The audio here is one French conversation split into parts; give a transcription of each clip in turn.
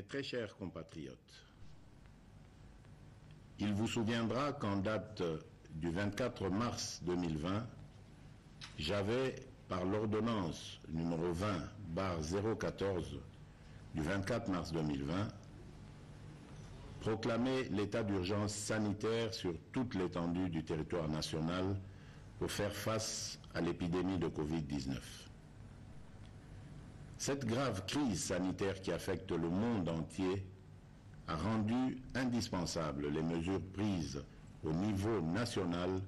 Mes très chers compatriotes, il vous souviendra qu'en date du 24 mars 2020, j'avais, par l'ordonnance numéro 20/014 du 24 mars 2020, proclamé l'état d'urgence sanitaire sur toute l'étendue du territoire national pour faire face à l'épidémie de Covid-19. Cette grave crise sanitaire qui affecte le monde entier a rendu indispensables les mesures prises au niveau national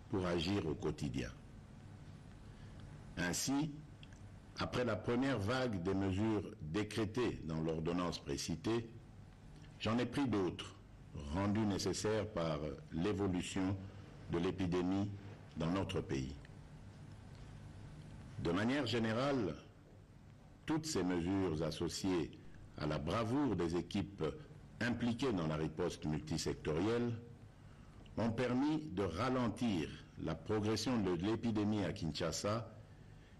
pour agir au quotidien. Ainsi, après la première vague des mesures décrétées dans l'ordonnance précitée, j'en ai pris d'autres, rendues nécessaires par l'évolution de l'épidémie dans notre pays. De manière générale, toutes ces mesures associées à la bravoure des équipes impliquées dans la riposte multisectorielle ont permis de ralentir la progression de l'épidémie à Kinshasa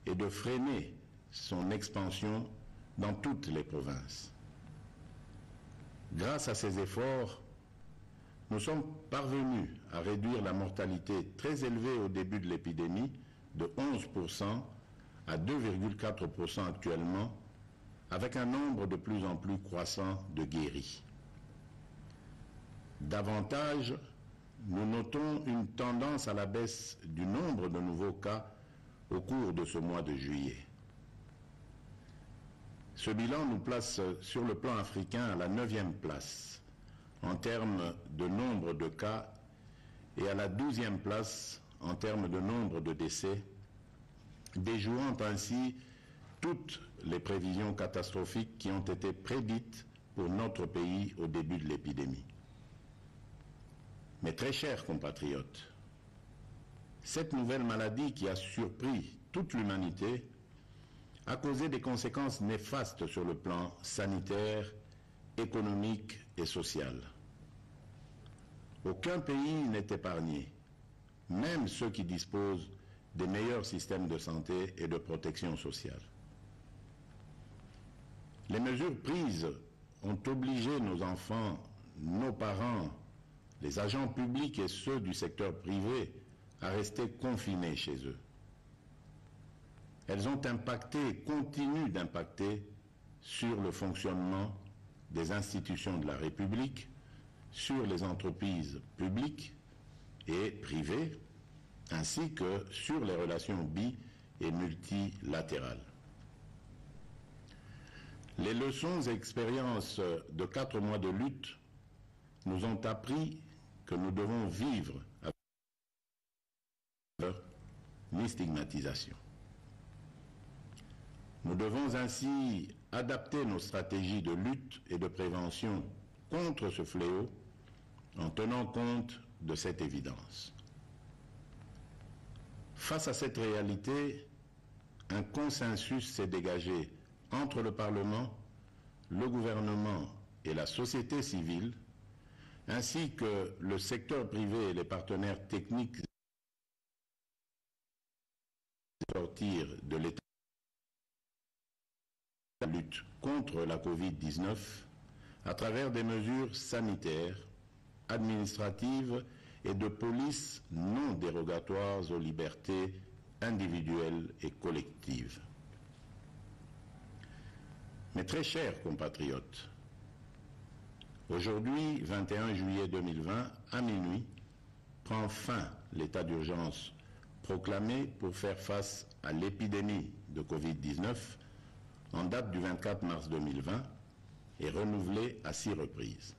et de freiner son expansion dans toutes les provinces. Grâce à ces efforts, nous sommes parvenus à réduire la mortalité très élevée au début de l'épidémie de 11% à 2,4% actuellement, avec un nombre de plus en plus croissant de guéris. Davantage, nous notons une tendance à la baisse du nombre de nouveaux cas au cours de ce mois de juillet. Ce bilan nous place sur le plan africain à la 9e place en termes de nombre de cas et à la 12e place en termes de nombre de décès, déjouant ainsi toutes les prévisions catastrophiques qui ont été prédites pour notre pays au début de l'épidémie. Mes très chers compatriotes, cette nouvelle maladie qui a surpris toute l'humanité a causé des conséquences néfastes sur le plan sanitaire, économique et social. Aucun pays n'est épargné, même ceux qui disposent des meilleurs systèmes de santé et de protection sociale. Les mesures prises ont obligé nos enfants, nos parents, les agents publics et ceux du secteur privé à rester confinés chez eux. Elles ont impacté et continuent d'impacter sur le fonctionnement des institutions de la République, sur les entreprises publiques et privées, ainsi que sur les relations bi- et multilatérales. Les leçons et expériences de 4 mois de lutte nous ont appris que nous devons vivre avec peur ni stigmatisation. Nous devons ainsi adapter nos stratégies de lutte et de prévention contre ce fléau en tenant compte de cette évidence. Face à cette réalité, un consensus s'est dégagé entre le Parlement, le gouvernement et la société civile, ainsi que le secteur privé et les partenaires techniques sortir de l'état de lutte contre la Covid-19 à travers des mesures sanitaires, administratives et de police non dérogatoires aux libertés individuelles et collectives. Mes très chers compatriotes, aujourd'hui, 21 juillet 2020, à minuit, prend fin l'état d'urgence proclamé pour faire face à l'épidémie de Covid-19 en date du 24 mars 2020 et renouvelé à 6 reprises.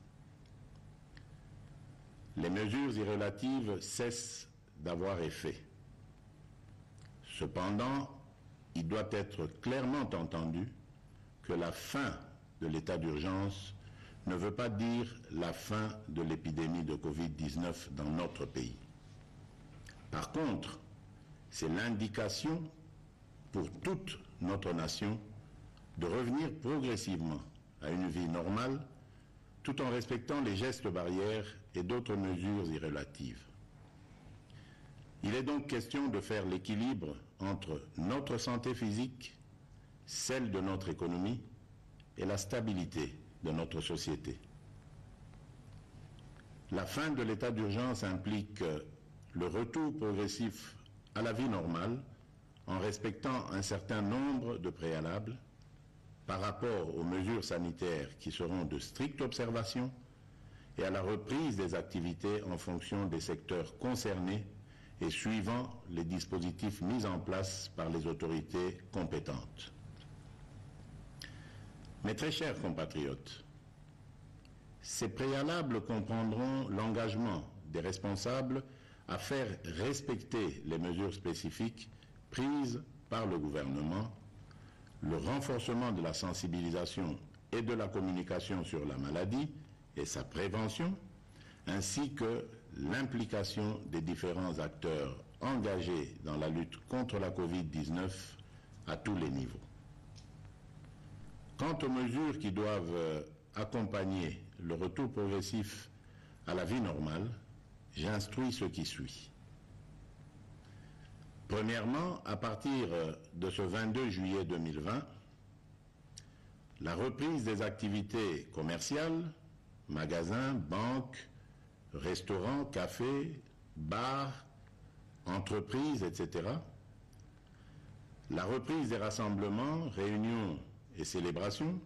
Les mesures irrélatives cessent d'avoir effet. Cependant, il doit être clairement entendu que la fin de l'état d'urgence ne veut pas dire la fin de l'épidémie de Covid-19 dans notre pays. Par contre, c'est l'indication pour toute notre nation de revenir progressivement à une vie normale tout en respectant les gestes barrières et d'autres mesures irrélatives. Il est donc question de faire l'équilibre entre notre santé physique, celle de notre économie et la stabilité de notre société. La fin de l'état d'urgence implique le retour progressif à la vie normale en respectant un certain nombre de préalables par rapport aux mesures sanitaires qui seront de stricte observation et à la reprise des activités en fonction des secteurs concernés et suivant les dispositifs mis en place par les autorités compétentes. Mes très chers compatriotes, ces préalables comprendront l'engagement des responsables à faire respecter les mesures spécifiques prises par le gouvernement, le renforcement de la sensibilisation et de la communication sur la maladie et sa prévention, ainsi que l'implication des différents acteurs engagés dans la lutte contre la Covid-19 à tous les niveaux. Quant aux mesures qui doivent accompagner le retour progressif à la vie normale, j'instruis ce qui suit. Premièrement, à partir de ce 22 juillet 2020, la reprise des activités commerciales, magasins, banques, restaurants, cafés, bars, entreprises, etc., la reprise des rassemblements, réunions et célébrations,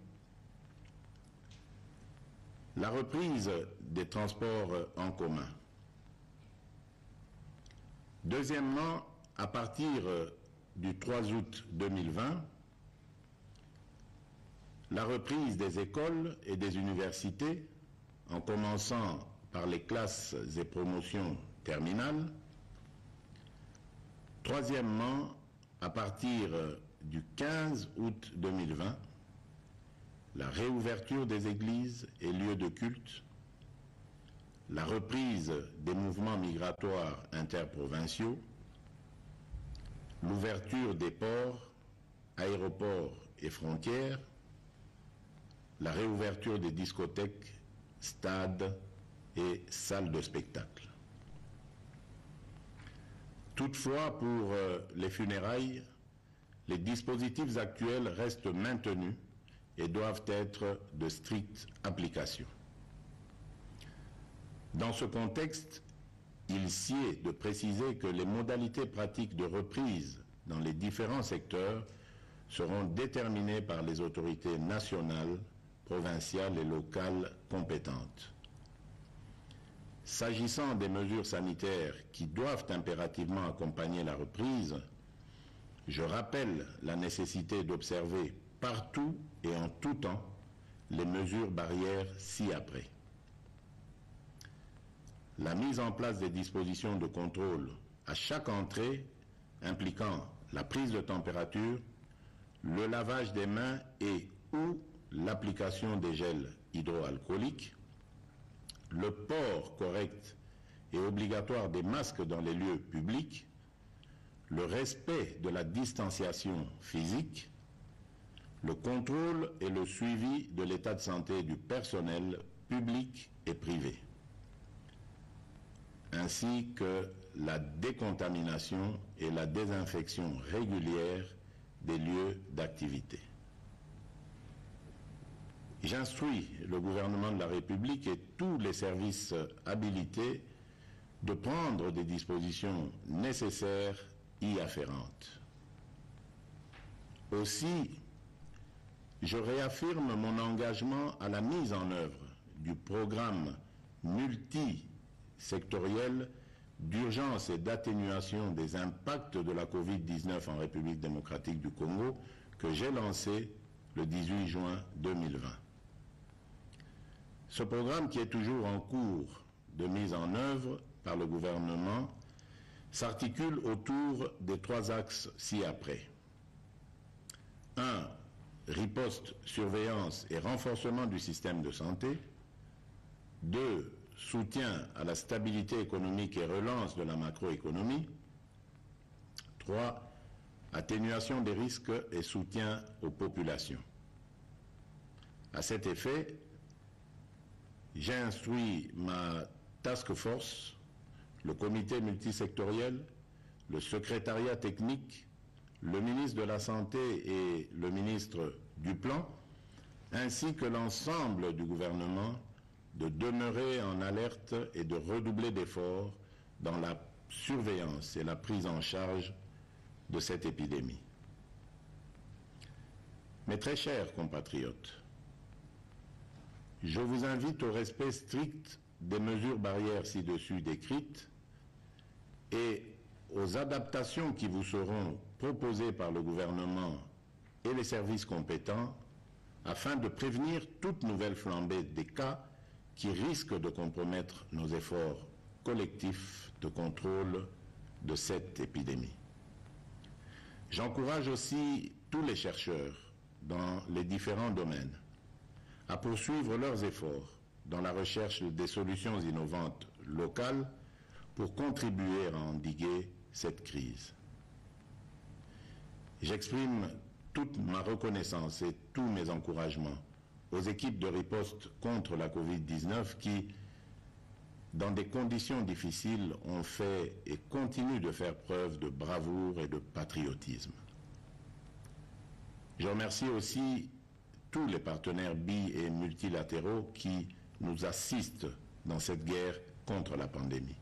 la reprise des transports en commun. Deuxièmement, à partir du 3 août 2020, la reprise des écoles et des universités, en commençant par les classes et promotions terminales. Troisièmement, à partir du 15 août 2020, la réouverture des églises et lieux de culte, la reprise des mouvements migratoires interprovinciaux, l'ouverture des ports, aéroports et frontières, la réouverture des discothèques, stades et salles de spectacle. Toutefois, pour les funérailles, les dispositifs actuels restent maintenus et doivent être de stricte application. Dans ce contexte, il sied de préciser que les modalités pratiques de reprise dans les différents secteurs seront déterminées par les autorités nationales, provinciales et locales compétentes. S'agissant des mesures sanitaires qui doivent impérativement accompagner la reprise, je rappelle la nécessité d'observer partout et en tout temps les mesures barrières ci-après. La mise en place des dispositions de contrôle à chaque entrée impliquant la prise de température, le lavage des mains et ou l'application des gels hydroalcooliques, le port correct et obligatoire des masques dans les lieux publics, le respect de la distanciation physique, le contrôle et le suivi de l'état de santé du personnel public et privé, ainsi que la décontamination et la désinfection régulière des lieux d'activité. J'instruis le gouvernement de la République et tous les services habilités de prendre des dispositions nécessaires y afférentes. Aussi, je réaffirme mon engagement à la mise en œuvre du programme multisectoriel d'urgence et d'atténuation des impacts de la Covid-19 en République démocratique du Congo que j'ai lancé le 18 juin 2020. Ce programme, qui est toujours en cours de mise en œuvre par le gouvernement, s'articule autour des trois axes ci-après. 1. Riposte, surveillance et renforcement du système de santé. 2. Soutien à la stabilité économique et relance de la macroéconomie. 3. Atténuation des risques et soutien aux populations. À cet effet, j'ai instruit ma task force, le comité multisectoriel, le secrétariat technique, le ministre de la Santé et le ministre du Plan, ainsi que l'ensemble du gouvernement, de demeurer en alerte et de redoubler d'efforts dans la surveillance et la prise en charge de cette épidémie. Mes très chers compatriotes, je vous invite au respect strict des mesures barrières ci-dessus décrites et aux adaptations qui vous seront proposées par le gouvernement et les services compétents afin de prévenir toute nouvelle flambée des cas qui risquent de compromettre nos efforts collectifs de contrôle de cette épidémie. J'encourage aussi tous les chercheurs dans les différents domaines à poursuivre leurs efforts dans la recherche des solutions innovantes locales pour contribuer à endiguer cette crise. J'exprime toute ma reconnaissance et tous mes encouragements aux équipes de riposte contre la Covid-19 qui, dans des conditions difficiles, ont fait et continuent de faire preuve de bravoure et de patriotisme. Je remercie aussi tous les partenaires bi- et multilatéraux qui nous assistent dans cette guerre contre la pandémie.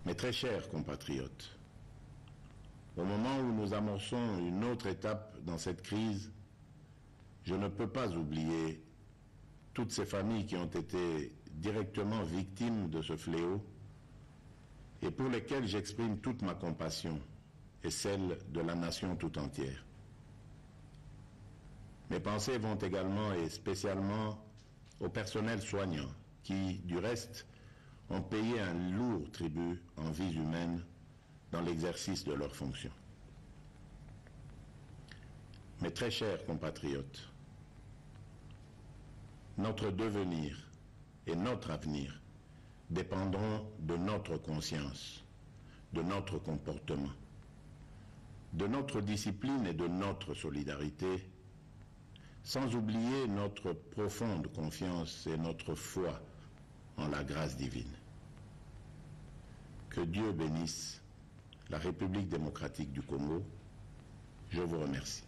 Mes très chers compatriotes, au moment où nous amorçons une autre étape dans cette crise, je ne peux pas oublier toutes ces familles qui ont été directement victimes de ce fléau et pour lesquelles j'exprime toute ma compassion et celle de la nation tout entière. Mes pensées vont également et spécialement au personnel soignant qui, du reste, ont payé un lourd tribut en vies humaines dans l'exercice de leurs fonctions. Mes très chers compatriotes, notre devenir et notre avenir dépendront de notre conscience, de notre comportement, de notre discipline et de notre solidarité, sans oublier notre profonde confiance et notre foi en la grâce divine. Que Dieu bénisse la République démocratique du Congo. Je vous remercie.